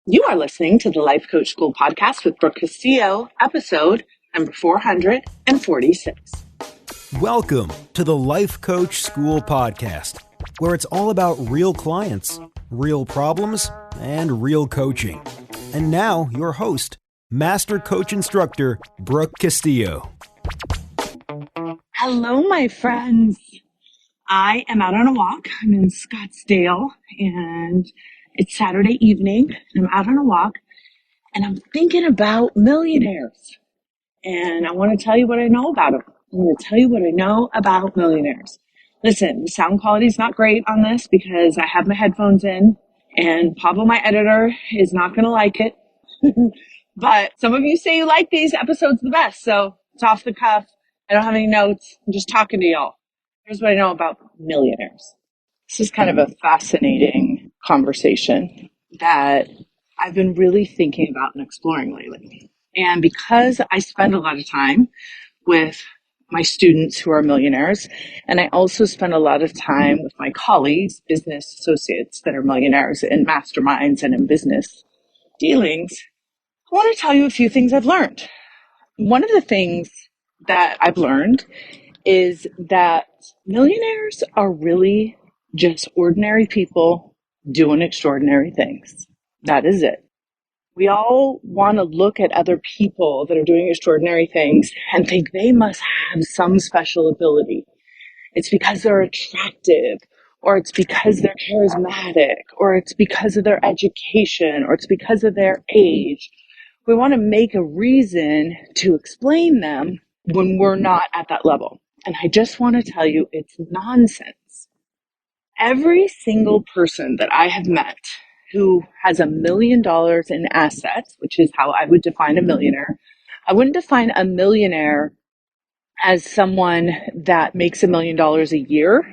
You are listening to the Life Coach School podcast with Brooke Castillo, episode number 446. Welcome to the Life Coach School podcast, where it's all about real clients, real problems, and real coaching. And now, your host, Master Coach Instructor, Brooke Castillo. Hello, my friends. I am out on a walk. I'm in Scottsdale, and it's Saturday evening. I'm out on a walk, and I'm thinking about millionaires. And I want to tell you what I know about them. I'm going to tell you what I know about millionaires. Listen, the sound quality is not great on this because I have my headphones in, and Pablo, my editor, is not going to like it. But some of you say you like these episodes the best, so it's off the cuff. I don't have any notes. I'm just talking to y'all. Here's what I know about millionaires. This is kind of a fascinating conversation that I've been really thinking about and exploring lately. And because I spend a lot of time with my students who are millionaires, and I also spend a lot of time with my colleagues, business associates that are millionaires in masterminds and in business dealings, I want to tell you a few things I've learned. One of the things that I've learned is that millionaires are really just ordinary people doing extraordinary things. That is it. We all want to look at other people that are doing extraordinary things and think they must have some special ability. It's because they're attractive, or it's because they're charismatic, or it's because of their education, or it's because of their age. We want to make a reason to explain them when we're not at that level. And I just want to tell you, it's nonsense. Every single person that I have met who has $1 million in assets, which is how I would define a millionaire, I wouldn't define a millionaire as someone that makes $1 million a year,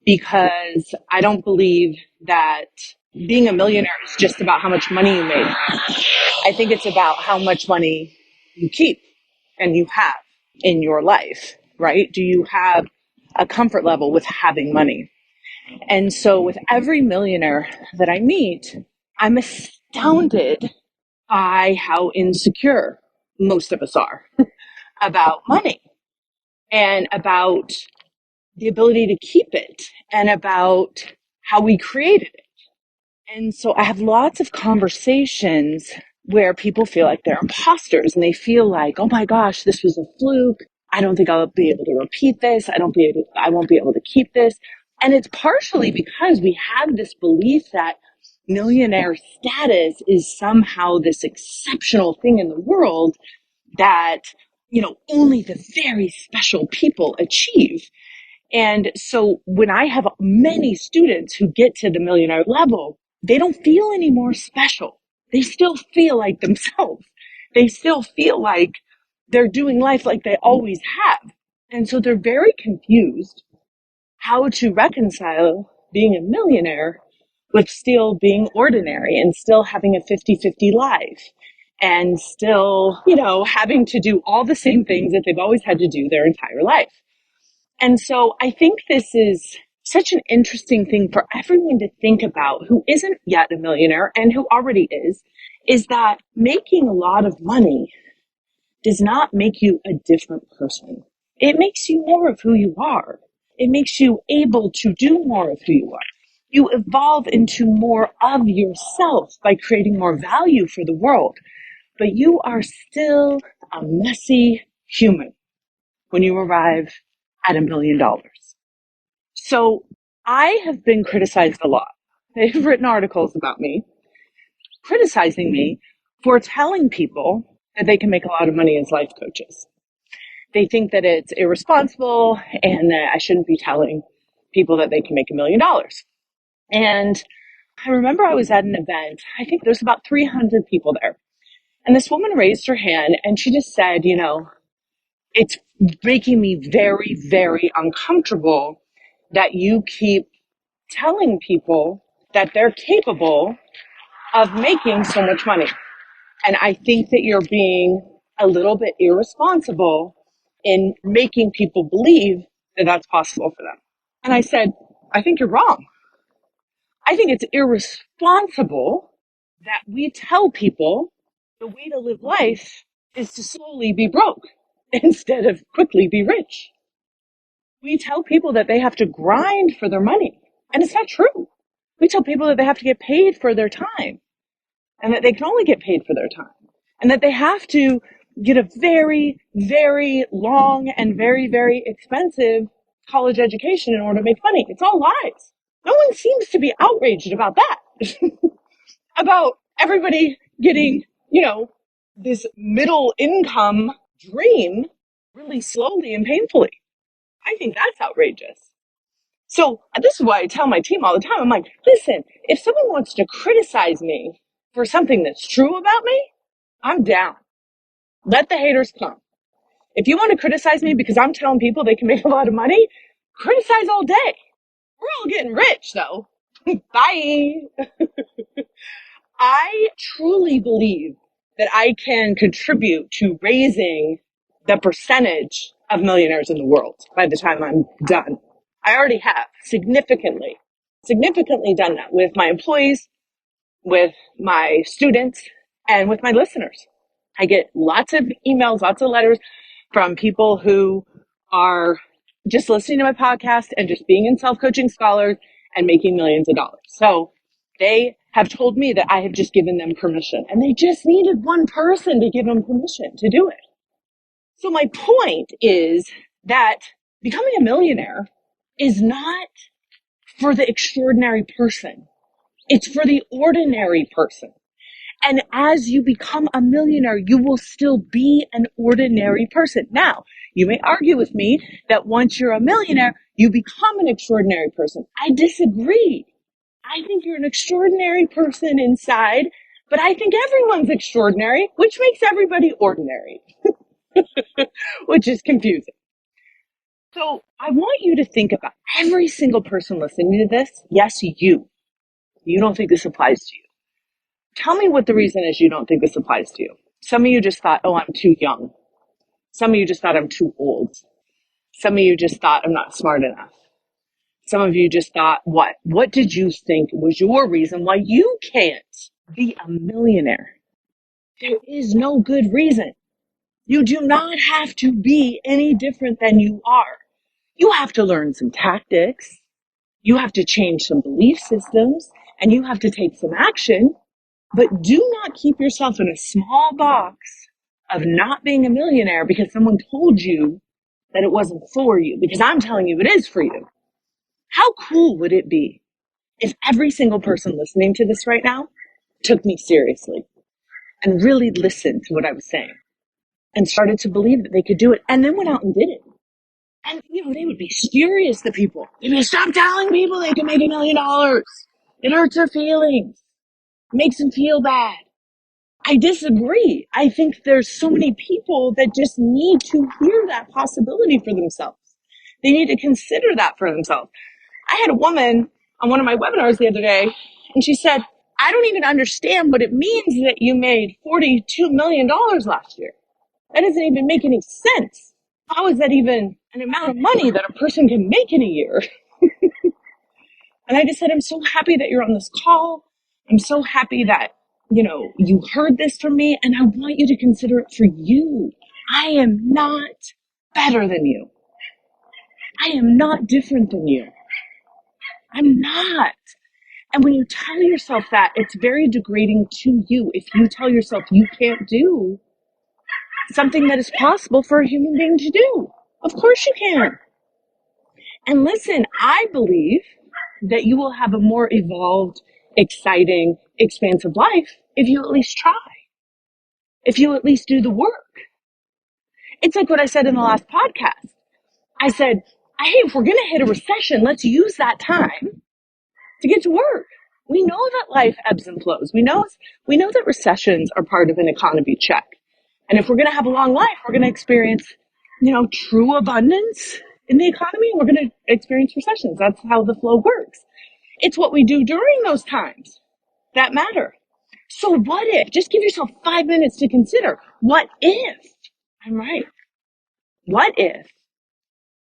because I don't believe that being a millionaire is just about how much money you make. I think it's about how much money you keep and you have in your life, right? Do you have a comfort level with having money? And so with every millionaire that I meet, I'm astounded by how insecure most of us are about money and about the ability to keep it and about how we created it. And so I have lots of conversations where people feel like they're imposters and they feel like, oh my gosh, this was a fluke. I don't think I'll be able to repeat this. I won't be able to keep this. And it's partially because we have this belief that millionaire status is somehow this exceptional thing in the world that, only the very special people achieve. And so when I have many students who get to the millionaire level, they don't feel any more special. They still feel like themselves. They still feel like they're doing life like they always have. And so they're very confused how to reconcile being a millionaire with still being ordinary and still having a 50-50 life and still, having to do all the same things that they've always had to do their entire life. And so I think this is such an interesting thing for everyone to think about who isn't yet a millionaire and who already is that making a lot of money does not make you a different person. It makes you more of who you are. It makes you able to do more of who you are. You evolve into more of yourself by creating more value for the world. But you are still a messy human when you arrive at $1 million. So I have been criticized a lot. They've written articles about me, criticizing me for telling people that they can make a lot of money as life coaches. They think that it's irresponsible and that I shouldn't be telling people that they can make $1 million. And I remember I was at an event. I think there's about 300 people there. And this woman raised her hand and she just said, it's making me very, very uncomfortable that you keep telling people that they're capable of making so much money. And I think that you're being a little bit irresponsible in making people believe that that's possible for them. And I said, I think you're wrong. I think it's irresponsible that we tell people the way to live life is to slowly be broke instead of quickly be rich. We tell people that they have to grind for their money, and it's not true. We tell people that they have to get paid for their time, and that they can only get paid for their time, and that they have to get a very, very long and very, very expensive college education in order to make money. It's all lies. No one seems to be outraged about that. About everybody getting, this middle income dream really slowly and painfully. I think that's outrageous. So this is why I tell my team all the time. I'm like, listen, if someone wants to criticize me for something that's true about me, I'm down. Let the haters come. If you want to criticize me because I'm telling people they can make a lot of money, criticize all day. We're all getting rich though. Bye. I truly believe that I can contribute to raising the percentage of millionaires in the world by the time I'm done. I already have significantly done that with my employees, with my students, and with my listeners. I get lots of emails, lots of letters from people who are just listening to my podcast and just being in self-coaching scholars and making millions of dollars. So they have told me that I have just given them permission, and they just needed one person to give them permission to do it. So my point is that becoming a millionaire is not for the extraordinary person. It's for the ordinary person. And as you become a millionaire, you will still be an ordinary person. Now, you may argue with me that once you're a millionaire, you become an extraordinary person. I disagree. I think you're an extraordinary person inside, but I think everyone's extraordinary, which makes everybody ordinary, which is confusing. So I want you to think about every single person listening to this. Yes, you. You don't think this applies to you. Tell me what the reason is you don't think this applies to you. Some of you just thought, oh, I'm too young. Some of you just thought I'm too old. Some of you just thought I'm not smart enough. Some of you just thought, what? What did you think was your reason why you can't be a millionaire? There is no good reason. You do not have to be any different than you are. You have to learn some tactics. You have to change some belief systems, and you have to take some action. But do not keep yourself in a small box of not being a millionaire because someone told you that it wasn't for you, because I'm telling you it is for you. How cool would it be if every single person listening to this right now took me seriously and really listened to what I was saying and started to believe that they could do it and then went out and did it? And, they would be furious, the people. They'd be, stop telling people they can make $1 million. It hurts their feelings. It makes them feel bad. I disagree. I think there's so many people that just need to hear that possibility for themselves. They need to consider that for themselves. I had a woman on one of my webinars the other day, and she said, I don't even understand what it means that you made $42 million last year. That doesn't even make any sense. How is that even an amount of money that a person can make in a year? And I just said, I'm so happy that you're on this call. I'm so happy that, you heard this from me, and I want you to consider it for you. I am not better than you. I am not different than you. I'm not. And when you tell yourself that, it's very degrading to you if you tell yourself you can't do something that is possible for a human being to do. Of course you can. And listen, I believe that you will have a more evolved, exciting, expansive life if you at least try, if you at least do the work. It's like what I said in the last podcast. I said, hey, if we're going to hit a recession, let's use that time to get to work. We know that life ebbs and flows. We know that recessions are part of an economy check. And if we're going to have a long life, we're going to experience, true abundance in the economy, and we're going to experience recessions. That's how the flow works. It's what we do during those times that matter. So what if, just give yourself 5 minutes to consider, what if, I'm right, what if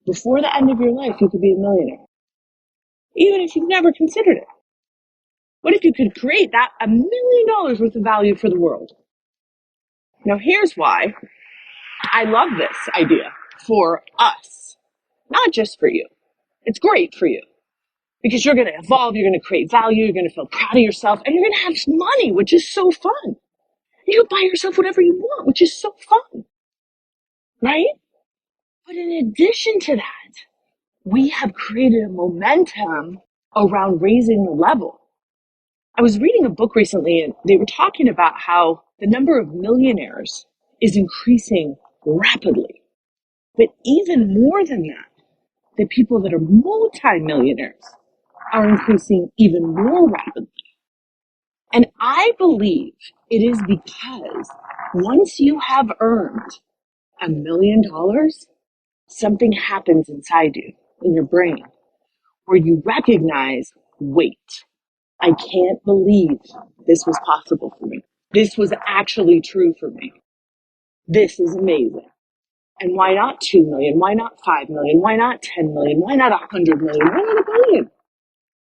before the end of your life you could be a millionaire? Even if you've never considered it. What if you could create that $1 million worth of value for the world? Now, here's why I love this idea for us, not just for you. It's great for you because you're going to evolve, you're going to create value, you're going to feel proud of yourself, and you're going to have some money, which is so fun. You can buy yourself whatever you want, which is so fun, right? But in addition to that, we have created a momentum around raising the level. I was reading a book recently and they were talking about how the number of millionaires is increasing rapidly. But even more than that, the people that are multi-millionaires are increasing even more rapidly. And I believe it is because once you have earned $1 million, something happens inside you, in your brain, where you recognize, wait, I can't believe this was possible for me. This was actually true for me. This is amazing. And why not 2 million? Why not 5 million? Why not 10 million? Why not 100 million? Why not a billion?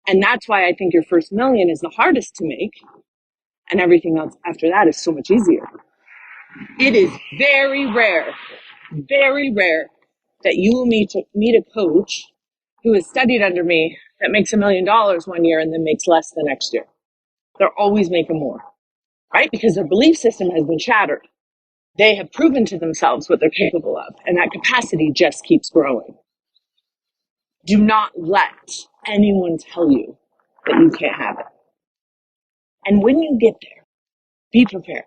And that's why I think your first million is the hardest to make. And everything else after that is so much easier. It is very rare that you will meet a coach who has studied under me that makes $1 million one year and then makes less the next year. They're always making more, right? Because their belief system has been shattered. They have proven to themselves what they're capable of, and that capacity just keeps growing. Do not let anyone tell you that you can't have it. And when you get there, be prepared.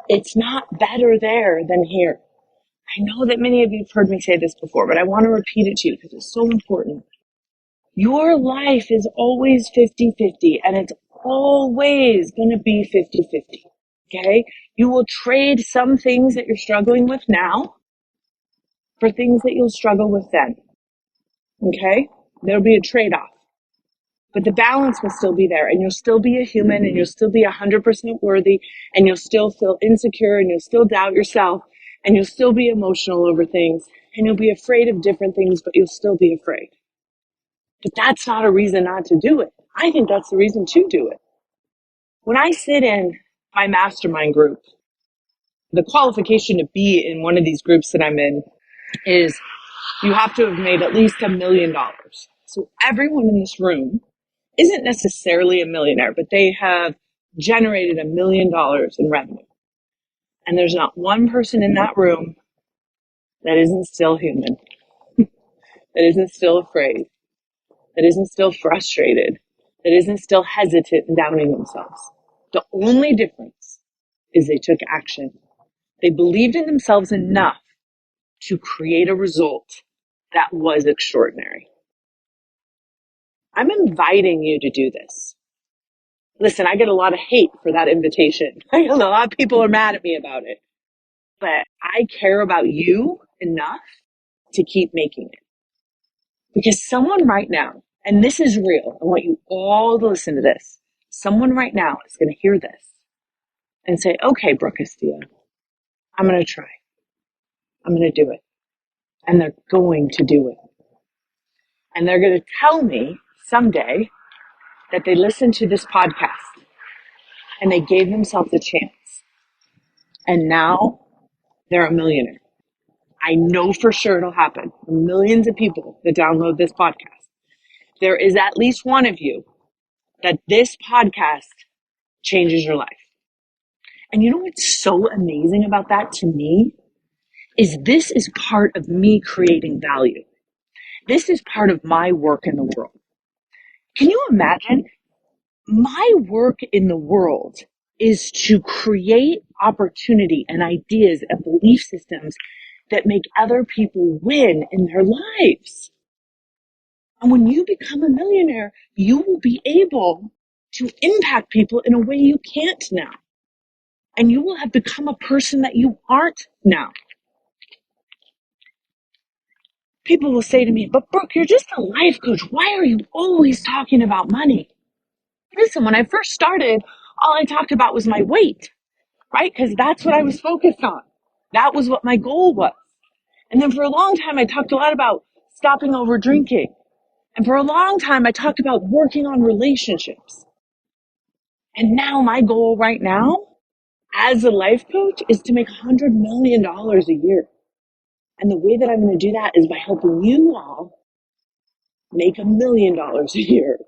It's not better there than here. I know that many of you have heard me say this before, but I want to repeat it to you because it's so important. Your life is always 50-50, and it's always going to be 50-50. Okay? You will trade some things that you're struggling with now for things that you'll struggle with then. Okay? There'll be a trade-off. But the balance will still be there, and you'll still be a human, and you'll still be 100% worthy, and you'll still feel insecure, and you'll still doubt yourself, and you'll still be emotional over things, and you'll be afraid of different things, but you'll still be afraid. But that's not a reason not to do it. I think that's the reason to do it. When I sit in my mastermind group, the qualification to be in one of these groups that I'm in is you have to have made at least $1 million. So everyone in this room isn't necessarily a millionaire, but they have generated $1 million in revenue. And there's not one person in that room that isn't still human, that isn't still afraid, that isn't still frustrated, that isn't still hesitant and doubting themselves. The only difference is they took action. They believed in themselves enough to create a result that was extraordinary. I'm inviting you to do this. Listen, I get a lot of hate for that invitation. A lot of people are mad at me about it. But I care about you enough to keep making it. Because someone right now, and this is real, I want you all to listen to this. Someone right now is going to hear this and say, okay, Brooke Castillo, I'm going to try. I'm going to do it. And they're going to do it. And they're going to tell me someday that they listened to this podcast and they gave themselves a chance. And now they're a millionaire. I know for sure it'll happen. Millions of people that download this podcast. There is at least one of you that this podcast changes your life. And you know what's so amazing about that to me is this is part of me creating value. This is part of my work in the world. Can you imagine? My work in the world is to create opportunity and ideas and belief systems that make other people win in their lives. And when you become a millionaire, you will be able to impact people in a way you can't now. And you will have become a person that you aren't now. People will say to me, but Brooke, you're just a life coach. Why are you always talking about money? Listen, when I first started, all I talked about was my weight, right? Because that's what I was focused on. That was what my goal was. And then for a long time, I talked a lot about stopping over drinking. And for a long time, I talked about working on relationships. And now my goal right now as a life coach is to make $100 million a year. And the way that I'm going to do that is by helping you all make $1 million a year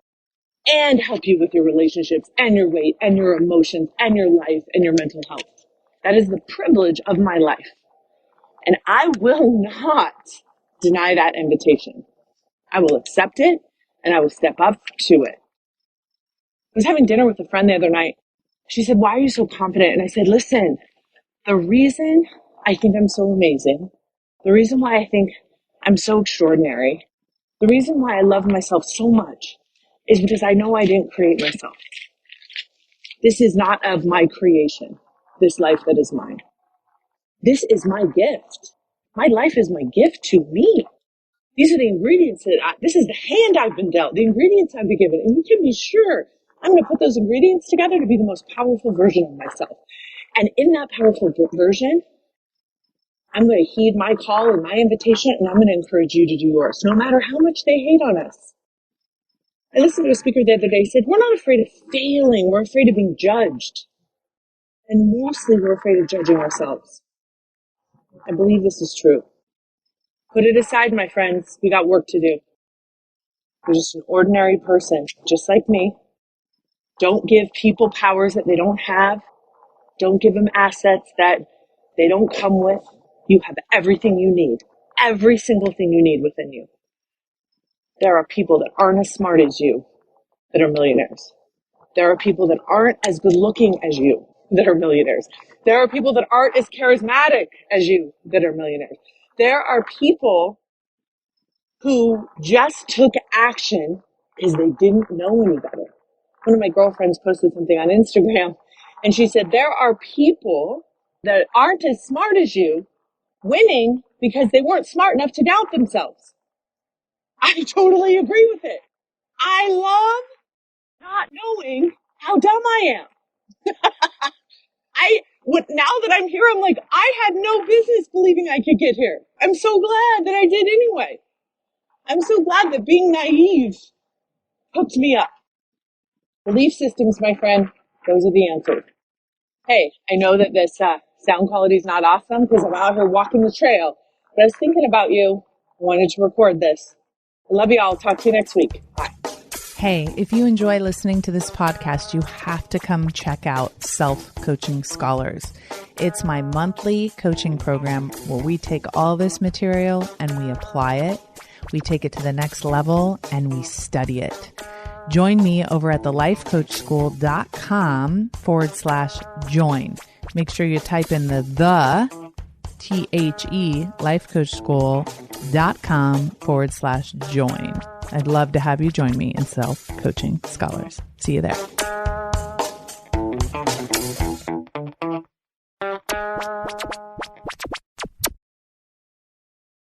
and help you with your relationships and your weight and your emotions and your life and your mental health. That is the privilege of my life. And I will not deny that invitation. I will accept it and I will step up to it. I was having dinner with a friend the other night. She said, "Why are you so confident?" And I said, "Listen, the reason I think I'm so amazing, the reason why I think I'm so extraordinary, the reason why I love myself so much is because I know I didn't create myself. This is not of my creation, this life that is mine. This is my gift. My life is my gift to me. These are the ingredients this is the hand I've been dealt, the ingredients I've been given. And you can be sure I'm going to put those ingredients together to be the most powerful version of myself. And in that powerful version, I'm going to heed my call and my invitation, and I'm going to encourage you to do yours, no matter how much they hate on us." I listened to a speaker the other day. He said, "We're not afraid of failing. We're afraid of being judged. And mostly we're afraid of judging ourselves." I believe this is true. Put it aside, my friends. We got work to do. You're just an ordinary person, just like me. Don't give people powers that they don't have. Don't give them assets that they don't come with. You have everything you need. Every single thing you need within you. There are people that aren't as smart as you that are millionaires. There are people that aren't as good looking as you that are millionaires. There are people that aren't as charismatic as you that are millionaires. There are people who just took action because they didn't know any better. One of my girlfriends posted something on Instagram and she said, there are people that aren't as smart as you winning because they weren't smart enough to doubt themselves. I totally agree with it. I love not knowing how dumb I am. Now that I'm here, I'm like, I had no business believing I could get here. I'm so glad that I did anyway. I'm so glad that being naive hooked me up. Belief systems, my friend, those are the answers. Hey, I know that this sound quality is not awesome because I'm out here walking the trail, but I was thinking about you. I wanted to record this. I love you all. Talk to you next week. Bye. Hey, if you enjoy listening to this podcast, you have to come check out Self-Coaching Scholars. It's my monthly coaching program where we take all this material and we apply it. We take it to the next level and we study it. Join me over at thelifecoachschool.com/join. Make sure you type in the THE lifecoachschool.com/join. I'd love to have you join me in Self-Coaching Scholars. See you there.